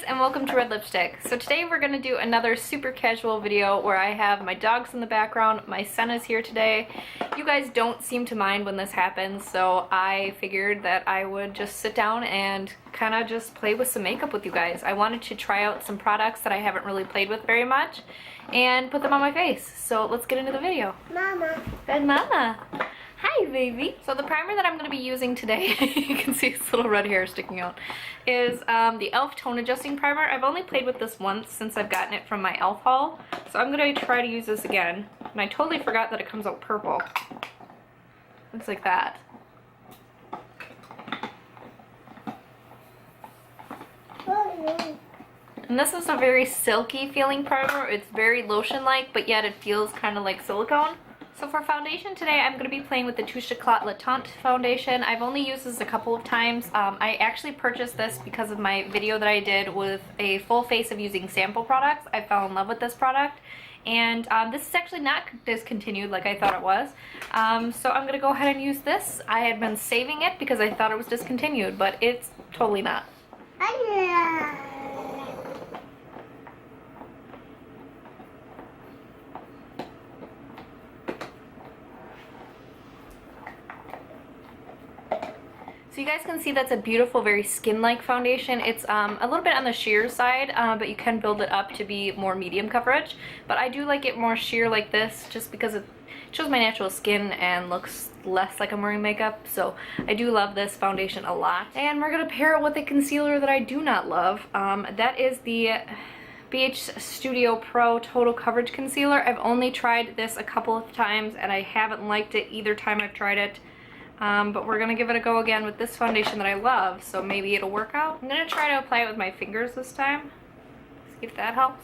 and welcome to Red Lipstick. So today we're going to do another super casual video where I have my dogs in the background. My son is here today. You guys don't seem to mind when this happens, so I figured that I would just sit down and kind of just play with some makeup with you guys. I wanted to try out some products that I haven't really played with very much and put them on my face. So let's get into the video. Mama. Good mama. Hi, baby. So the primer that I'm going to be using today, you can see this little red hair sticking out, is the e.l.f. Tone Adjusting Primer. I've only played with this once since I've gotten it from my e.l.f. haul, so I'm going to try to use this again. And I totally forgot that it comes out purple. Looks like that. And this is a very silky feeling primer. It's very lotion-like, but yet it feels kind of like silicone. So for foundation today, I'm going to be playing with the Touche Eclat Le Teint foundation. I've only used this a couple of times. I actually purchased this because of my video that I did with a full face of using sample products. I fell in love with this product. And this is actually not discontinued like I thought it was. So I'm going to go ahead and use this. I had been saving it because I thought it was discontinued, but it's totally not. So you guys can see that's a beautiful, very skin-like foundation. It's a little bit on the sheer side, but you can build it up to be more medium coverage. But I do like it more sheer like this just because it shows my natural skin and looks less like I'm wearing makeup. So I do love this foundation a lot. And we're going to pair it with a concealer that I do not love. That is the BH Studio Pro Total Coverage Concealer. I've only tried this a couple of times and I haven't liked it either time I've tried it. But we're going to give it a go again with this foundation that I love, so maybe it'll work out. I'm going to try to apply it with my fingers this time, see if that helps.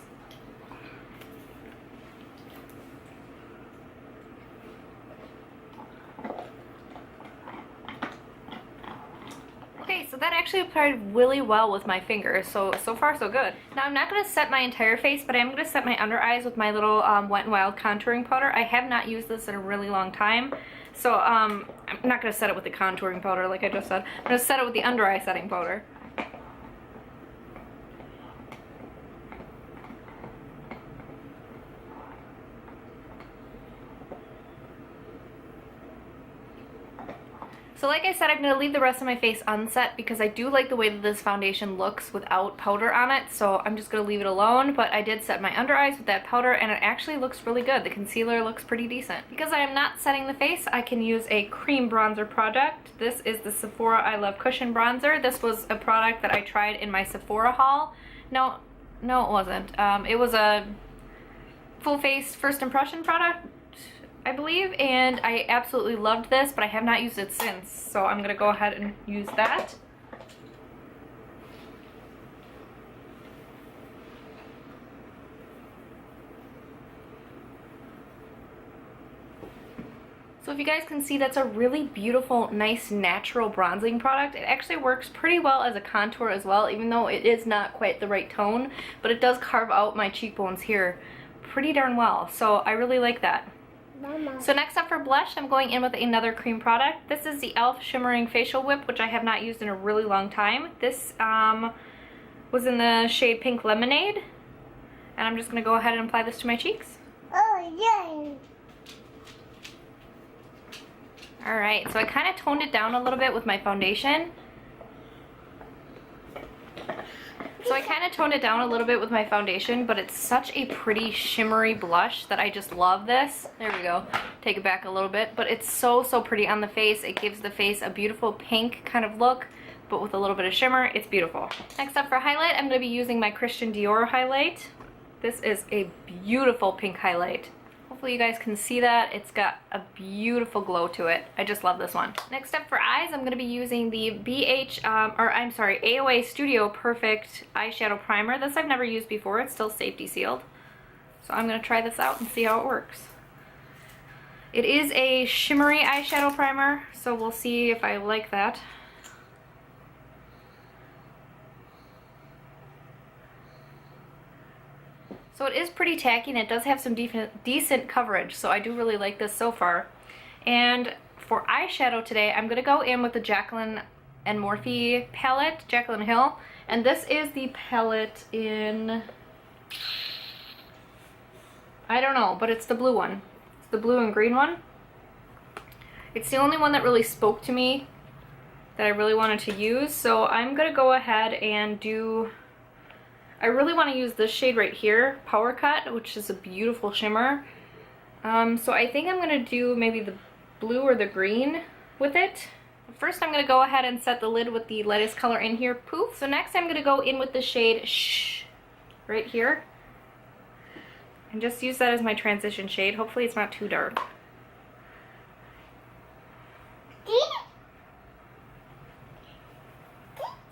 Okay, so that actually applied really well with my fingers, so far so good. Now I'm not going to set my entire face, but I'm going to set my under eyes with my little Wet n Wild contouring powder. I have not used this in a really long time. So I'm not going to set it with the contouring powder like I just said. I'm going to set it with the under eye setting powder. So like I said, I'm going to leave the rest of my face unset because I do like the way that this foundation looks without powder on it, so I'm just going to leave it alone. But I did set my under eyes with that powder and it actually looks really good. The concealer looks pretty decent. Because I am not setting the face, I can use a cream bronzer product. This is the Sephora I Love Cushion Bronzer. This was a product that I tried in my Sephora haul. No it wasn't. It was a full face first impression product, I believe, and I absolutely loved this, but I have not used it since, so I'm going to go ahead and use that. So if you guys can see, that's a really beautiful, nice, natural bronzing product. It actually works pretty well as a contour as well, even though it is not quite the right tone, but it does carve out my cheekbones here pretty darn well, so I really like that. Mama. So next up for blush, I'm going in with another cream product. This is the e.l.f. Shimmering Facial Whip, which I have not used in a really long time. This was in the shade Pink Lemonade. And I'm just going to go ahead and apply this to my cheeks. Oh, yay! Alright, so I kind of toned it down a little bit with my foundation. But it's such a pretty shimmery blush that I just love this. There we go. Take it back a little bit. But it's so pretty on the face. It gives the face a beautiful pink kind of look, but with a little bit of shimmer. It's beautiful. Next up for highlight, I'm going to be using my Christian Dior highlight. This is a beautiful pink highlight. Hopefully you guys can see that. It's got a beautiful glow to it. I just love this one. Next up for eyes, I'm going to be using the AOA Studio Perfect Eyeshadow Primer. This I've never used before. It's still safety sealed. So I'm going to try this out and see how it works. It is a shimmery eyeshadow primer, so we'll see if I like that. So it is pretty tacky and it does have some decent coverage, so I do really like this so far. And for eyeshadow today, I'm going to go in with the Jaclyn and Morphe palette, Jaclyn Hill. And this is the palette in, I don't know, but it's the blue one. It's the blue and green one. It's the only one that really spoke to me that I really wanted to use. So I'm gonna go ahead and do, I really want to use this shade right here, Power Cut, which is a beautiful shimmer. So I think I'm gonna do maybe the blue or the green with it. First I'm gonna go ahead and set the lid with the lightest color in here, Poof. So next I'm gonna go in with the shade Shh, right here. And just use that as my transition shade. Hopefully it's not too dark.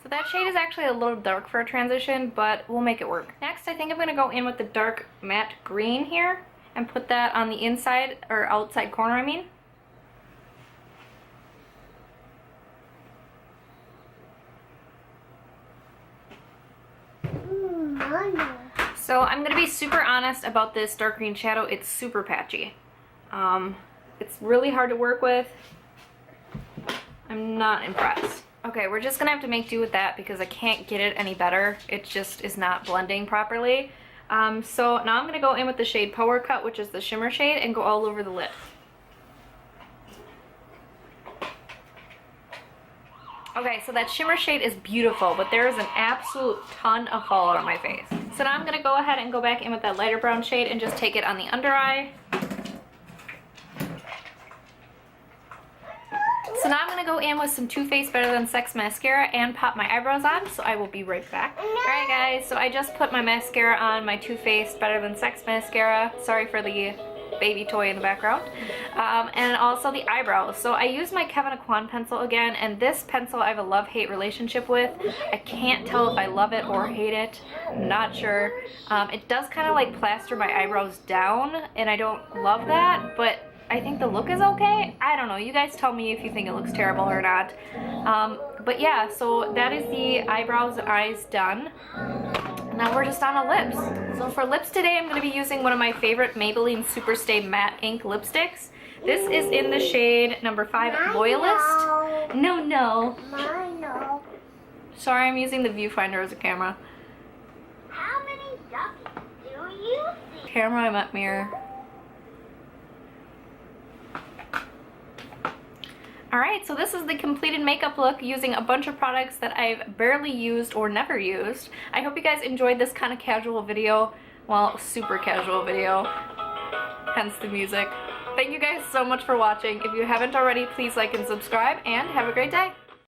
So that shade is actually a little dark for a transition, but we'll make it work. Next, I think I'm gonna go in with the dark matte green here and put that on the inside, or outside corner, I mean. So I'm gonna be super honest about this dark green shadow. It's super patchy. It's really hard to work with. I'm not impressed. Okay, we're just gonna have to make do with that because I can't get it any better. It just is not blending properly. So now I'm gonna go in with the shade Power Cut, which is the shimmer shade, and go all over the lid. Okay, so that shimmer shade is beautiful, but there is an absolute ton of fallout on my face. So now I'm gonna go ahead and go back in with that lighter brown shade and just take it on the under eye. So now I'm going to go in with some Too Faced Better Than Sex mascara and pop my eyebrows on, so I will be right back. Alright guys, so I just put my mascara on, my Too Faced Better Than Sex mascara. Sorry for the baby toy in the background. And also the eyebrows. So I use my Kevyn Aucoin pencil again, and this pencil I have a love-hate relationship with. I can't tell if I love it or hate it. I'm not sure. It does kind of like plaster my eyebrows down, and I don't love that, but I think the look is okay. I don't know. You guys tell me if you think it looks terrible or not. But yeah, so that is the eyebrows and eyes done. Now we're just on the lips. So for lips today, I'm going to be using one of my favorite Maybelline Superstay Matte Ink lipsticks. This is in the shade number 5, Loyalist. No. Sorry, I'm using the viewfinder as a camera. How many duckies do you see? Camera, I meant mirror. Alright, so this is the completed makeup look using a bunch of products that I've barely used or never used. I hope you guys enjoyed this kind of casual video. Well, super casual video. Hence the music. Thank you guys so much for watching. If you haven't already, please like and subscribe, and have a great day.